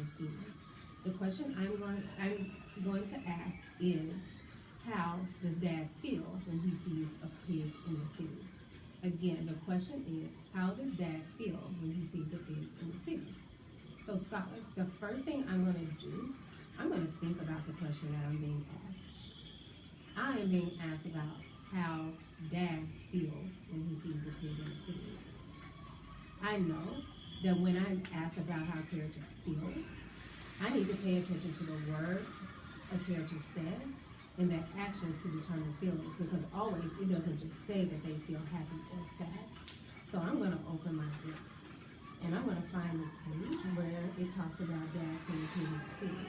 your schema. The question I'm going to ask is, how does Dad feel when he sees a pig in the scene? Again, the question is, how does Dad feel when he sees a pig in the scene? So scholars, the first thing I'm going to do, I'm going to think about the question that I'm being asked. I am being asked about how Dad feels when he sees a pig in the scene. I know that when I'm asked about how a character feels, I need to pay attention to the words a character says and their actions to determine feelings, because always it doesn't just say that they feel happy or sad. So I'm going to open my book and I'm going to find the page where it talks about Dad seeing a pig in the scene.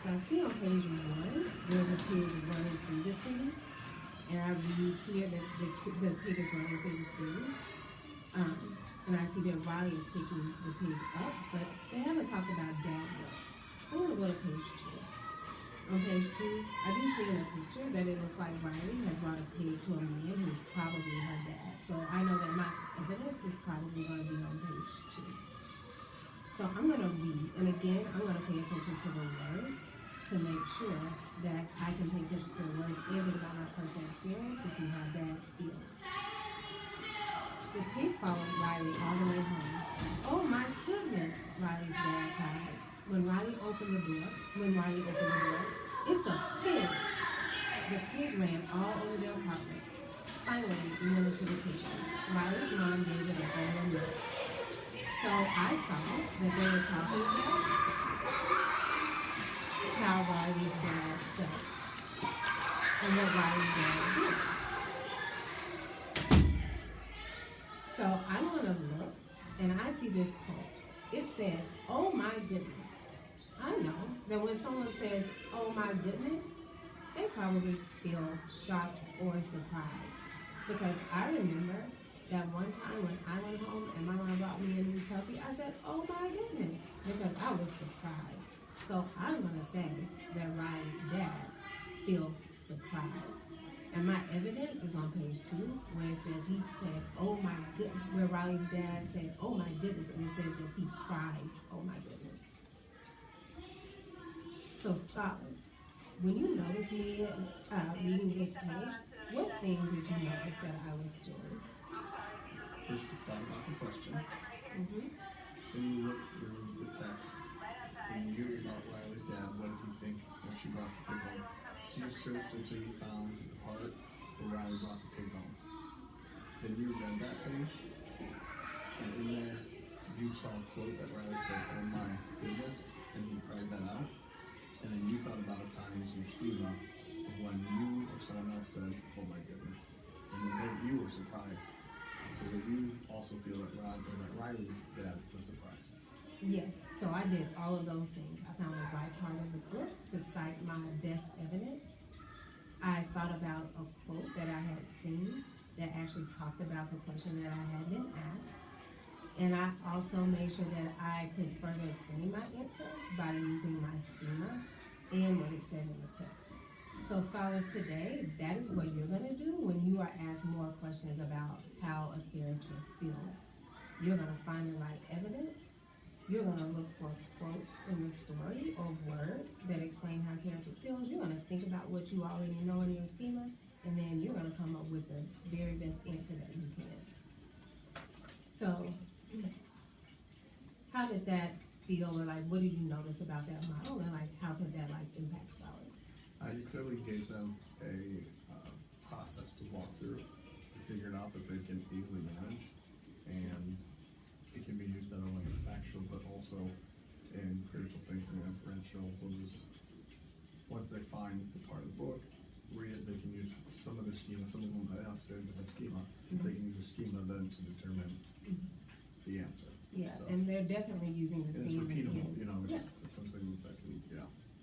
So I see on page 1, there's a pig running through the scene, and I read here that the pig is running through the scene. And I see that Riley is picking the pig up, but they haven't talked about Dad yet. So I'm going to go to page 2. On page 2, I do see in a picture that it looks like Riley has brought a pig to a man who's probably her dad. So I know that my evidence is probably going to be on page 2. So I'm going to read, and again, I'm going to pay attention to the words to make sure that I can pay attention to the words and think about my personal experience to see how Dad feels. The pig followed Riley all the way home. "Oh my goodness," Riley's dad cried. When Riley opened the door, "It's a pig!" The pig ran all over their apartment. Finally, we went into the kitchen. Riley's mom gave it a bowl of milk. So I saw that they were talking about how Riley's dad felt and what Riley's dad did. So I'm going to look, and I see this quote. It says, "Oh my goodness." I know that when someone says, "Oh my goodness," they probably feel shocked or surprised. Because I remember that one time when I went home and my mom brought me a new puppy, I said, "Oh my goodness," because I was surprised. So I'm going to say that Riley's dad feels surprised. And my evidence is on page 2, where it says he said, "Oh my goodness," where Riley's dad said, "Oh my goodness," and it says that he cried, "Oh my goodness." So scholars, when you notice me reading this page, what things did you notice that I was doing? First, you thought about the question. Then you looked through the text, and you knew about Riley's dad. What did you think when she brought the pig home? So you searched until you found the part where Riley brought the pig home. Then you read that page, and in there you saw a quote that Riley said, "Oh my goodness," and he cried that out. And then you thought about a time in your schema of when you or someone else said, "Oh my goodness," and then you were surprised. So did you also feel that Riley's dad was surprised? Yes, so I did all of those things. I found the right part of the book to cite my best evidence. I thought about a quote that I had seen that actually talked about the question that I had been asked. And I also made sure that I could further explain my answer by using my schema and what it said in the text. So scholars, today, that is what you're going to do when you are asked more questions about how a character feels. You're going to find the right evidence. You're going to look for quotes in the story or words that explain how a character feels. You're going to think about what you already know in your schema, and then you're going to come up with the very best answer that you can. So, how did that feel, or like, what did you notice about that model, and like, how could that like impact scholars? You clearly gave them a process to walk through to figure out that they can easily manage, and it can be used not only in factual but also in critical thinking and inferential. Once they find the part of the book, read it, they can use some of their schema. Some of them they have to say a different schema. They can use a schema then to determine the answer. Yeah, so, and they're definitely using the and C it's and the repeatable. N. You know, it's something that can,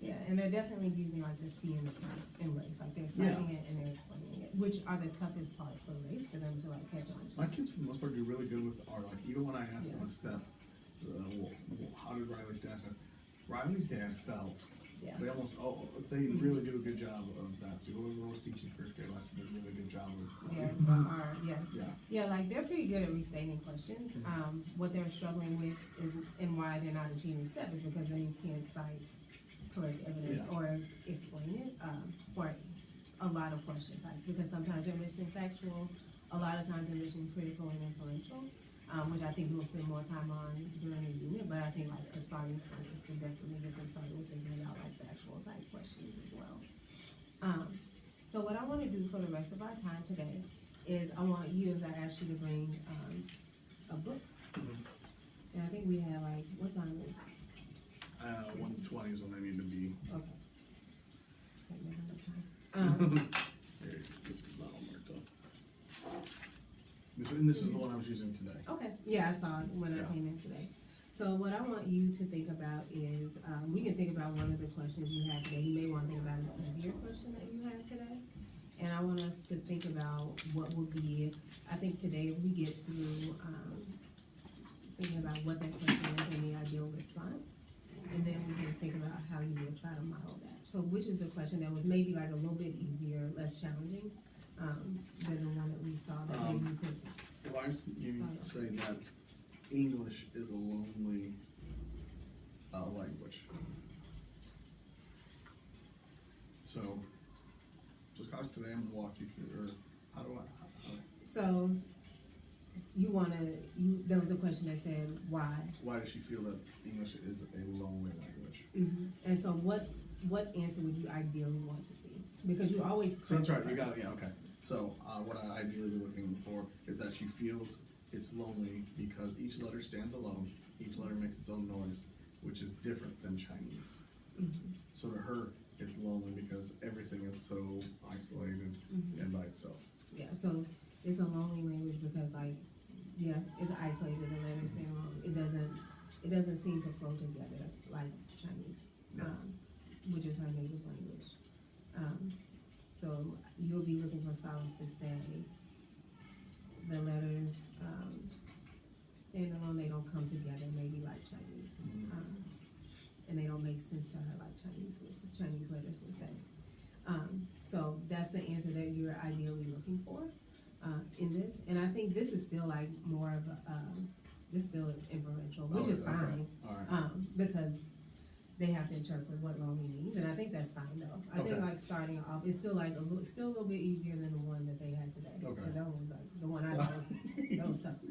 Yeah, and they're definitely using like the C and the N in race. Like they're citing it and they're explaining it, which are the toughest parts for race for them to like catch on to. My kids, for the most part, do really good with art. Like, even when I ask them a step, how did Riley's dad feel? Riley's dad felt Yeah. They almost all, they really do a good job of that. So whoever was teaching first grade last year does a really good job of. Yeah, like they're pretty good at restating questions. What they're struggling with is, and why they're not achieving step is because they can't cite correct evidence or explain it for a lot of question types. Because sometimes they're missing factual, a lot of times they're missing critical and inferential. Which I think we'll spend more time on during the unit, but I think like a starting point is to definitely get them started with thinking about like the actual type questions as well. So what I want to do for the rest of our time today is I want you, as I ask you to bring a book, and I think we have like, what time is it? 1:20 is when I need to be. Okay. Can't make enough time. This is not all marked up. And this is the one I was using today. Okay, yeah, I saw it when I came in today. So what I want you to think about is, we can think about one of the questions you had today. You may want to think about an easier question that you had today. And I want us to think about what would be, I think today if we get through, thinking about what that question is and the ideal response. And then we can think about how you would try to model that. So which is a question that was maybe like a little bit easier, less challenging, than the one that we saw that maybe you could. Why do you say that English is a lonely language? So, just cause today I'm gonna walk you through, or how do I? So, there was a question that said, why? Why does she feel that English is a lonely language? And so what answer would you ideally want to see? Because you always. So that's right, you got it, yeah, okay. So, what I ideally be looking for is that she feels it's lonely because each letter stands alone, each letter makes its own noise, which is different than Chinese. So to her, it's lonely because everything is so isolated and by itself. Yeah, so it's a lonely language because it's isolated, the letters stand alone. It doesn't seem to flow together like Chinese, which is her native language. So you'll be looking for scholars to say the letters stand alone, they don't come together maybe like Chinese. And they don't make sense to her like Chinese letters would say. So that's the answer that you're ideally looking for in this. And I think this is still like more of this is still inferential, which is fine. Because they have to interpret what lonely means, and I think that's fine though. I think like starting off, it's still like still a little bit easier than the one that they had today. Because that one was like the one I saw that was tough,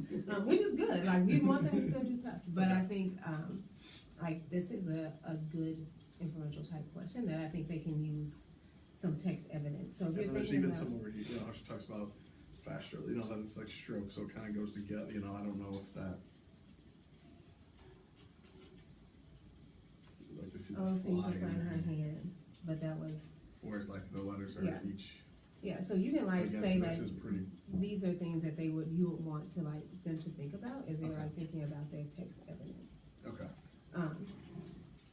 which is good. Like we want them to still do tough, but I think like this is a good inferential type question that I think they can use some text evidence. So if you're there's thinking even about, some where she talks about fast stroke, that it's like stroke, so it kind of goes together. I don't know if that. I was thinking fly in her hand, but that was. Whereas like the letters are each. Yeah, so you can like say that pretty... these are things that you would want to like them to think about as they're like thinking about their text evidence.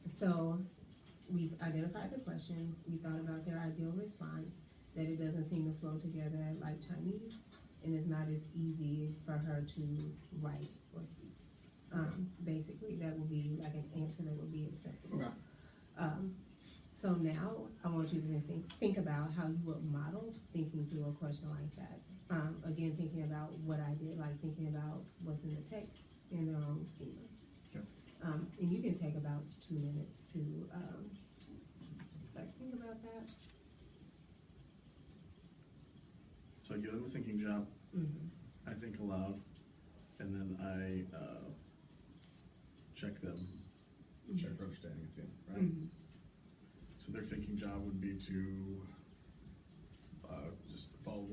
So we've identified the question, we thought about their ideal response, that it doesn't seem to flow together like Chinese, and it's not as easy for her to write or speak. Basically, that would be like an answer that would be acceptable. So now I want you to think about how you would model thinking through a question like that. Again, thinking about what I did, like thinking about what's in the text in their own schema. And you can take about 2 minutes to like think about that. So I give them a thinking job. I think aloud, and then I check them, check for understanding at the end, right? So their thinking job would be to just follow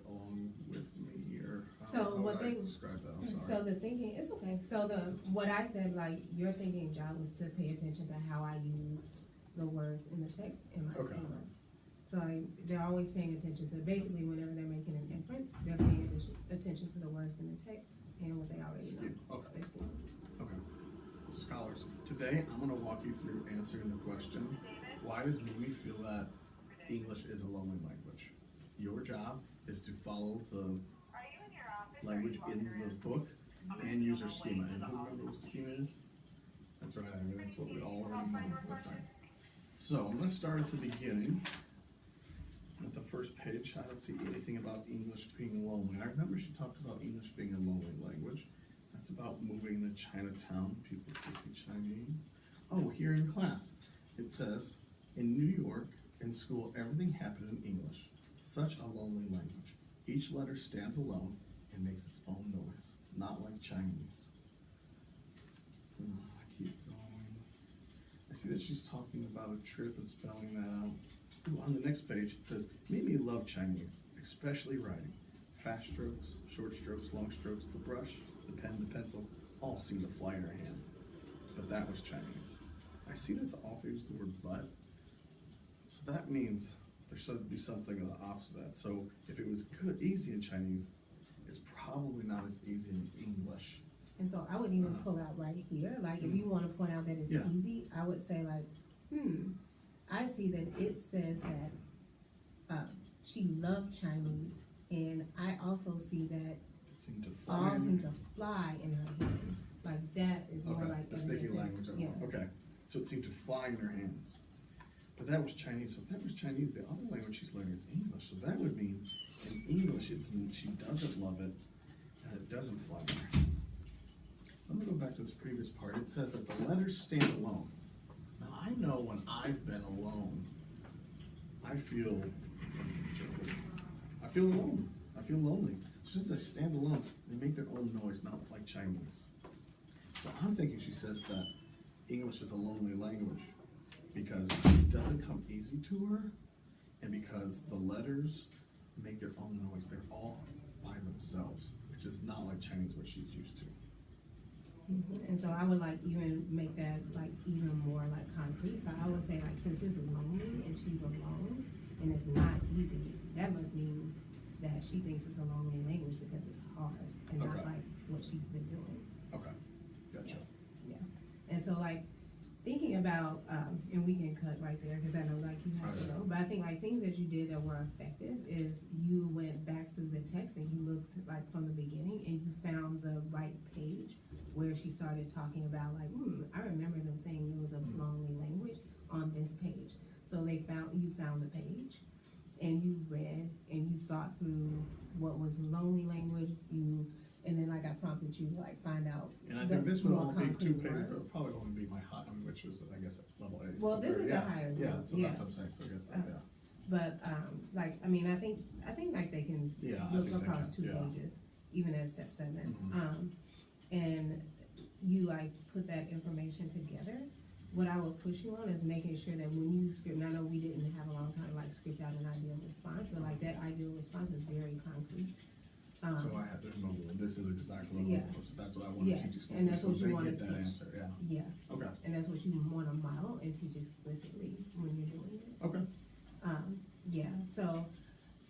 along with me, or how would I describe that? I'm sorry. So the thinking, it's okay. So what I said, like your thinking job was to pay attention to how I use the words in the text in my schema. So they're always paying attention to, basically whenever they're making an inference, they're paying attention to the words in the text and what they already know. Okay. So scholars, today I'm going to walk you through answering the question, why does Mimi feel that English is a lonely language? Your job is to follow the language in the book and use your schema. And who remembers what schema is? That's right, I mean, that's what we all already know. So I'm gonna start at the beginning. At the first page, I don't see anything about English being lonely. I remember she talked about English being a lonely language. That's about moving to Chinatown, people speaking Chinese. Oh, here in class, it says, in New York, in school, everything happened in English. Such a lonely language. Each letter stands alone and makes its own noise, not like Chinese. I keep going. I see that she's talking about a trip and spelling that out. Ooh, on the next page, it says, made me love Chinese, especially writing. Fast strokes, short strokes, long strokes, the brush, the pen, the pencil, all seem to fly in her hand. But that was Chinese. I see that the author used the word but, so that means there should be something of the opposite of that. So if it was good, easy in Chinese, it's probably not as easy in English. And so I would even pull out right here, like if you wanna point out that it's easy, I would say like, I see that it says that, she loved Chinese, and I also see that Seem to fly. all seem to fly in her hands, like that is more Okay, like. the sticky language. Yeah. Okay, so it seemed to fly in her hands. But that was Chinese. So if that was Chinese, the other language she's learning is English. So that would mean in English, she doesn't love it, and it doesn't fly in her hand. Let me go back to this previous part. It says that the letters stand alone. Now I know when I've been alone, I feel alone. I feel lonely. It's just they stand alone. They make their own noise, not like Chinese. So I'm thinking she says that English is a lonely language because it doesn't come easy to her, and because the letters make their own noise. They're all by themselves, which is not like Chinese, what she's used to. And so I would like even make that like even more like concrete. So I would say like since it's lonely and she's alone and it's not easy, that must mean that she thinks it's a lonely language because it's hard and not like what she's been doing. Okay, gotcha. Yeah. And so like thinking about, and we can cut right there because I know like you have to go, but I think like things that you did that were effective is you went back through the text and you looked like from the beginning and you found the right page where she started talking about like, I remember them saying it was a lonely language on this page. So you found the page and you read and you thought through what was lonely language, and then like I prompted you to like find out. And I think this would all be 2 pages, but it's probably going to be my hot, which was I guess level 8. Well, this is a higher level. Yeah, so that's what I'm saying. So I guess But like I mean I think like they can look across 2 pages, even at step 7. And you like put that information together. What I would push you on is making sure that when you script, and I know we didn't have a long time to like script out an ideal response, but like that ideal response is very concrete. So I have to know this is exactly what I'm looking for. So that's what I want to teach explicitly. And that's what you want to get that answer. Yeah. Okay. And that's what you want to model and teach explicitly when you're doing it. Okay. Yeah. So,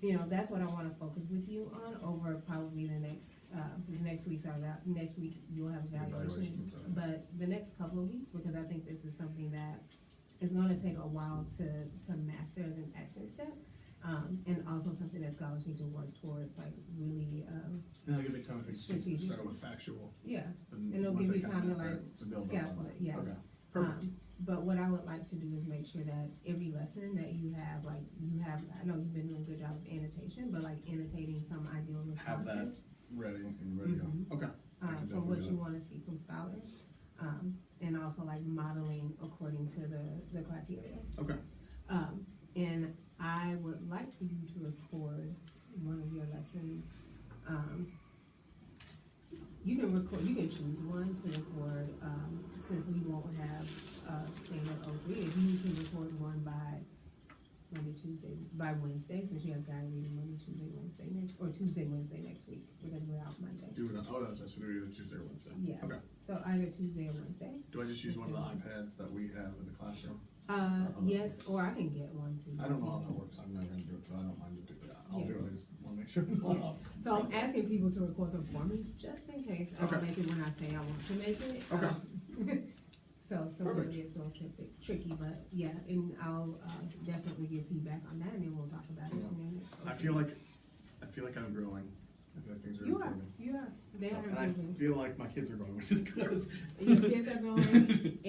you know, that's what I want to focus with you on over probably the next, because next week you'll have evaluation, but the next couple of weeks, because I think this is something that is going to take a while to master as an action step, and also something that scholars need to work towards, like really, Now give me time to strategic. Start with factual. Yeah, and it'll give you time to like scaffold it. Yeah. Okay. Perfect. But what I would like to do is make sure that every lesson that you have, I know you've been doing a good job of annotation, but like annotating some ideal responses. Have that ready and ready to go. Okay. From what you wanna see from scholars, and also like modeling according to the criteria. Okay. And I would like for you to record one of your lessons, you can choose one to record, since we won't have, thing at 03, if you can record one by Wednesday, since you have guy reading Monday, Tuesday, Wednesday next week, because we're out Monday. Do it on, so do it either Tuesday or Wednesday. Yeah. Okay. So either Tuesday or Wednesday. Do I just use one of the iPads that we have in the classroom? Yes, or I can get one too. I don't know how that works. I'm never gonna do it, so I don't mind to do that. I'll do it. I just wanna make sure. So I'm asking people to record them for me, just in case I don't make it when I say I want to make it. Okay. So really it's a little tricky, but yeah, and I'll definitely give feedback on that, and then we'll talk about it. I feel like I'm growing. I feel like things are improving. You are. They are And I improving. feel like my kids are growing, which is good. Your kids are growing, and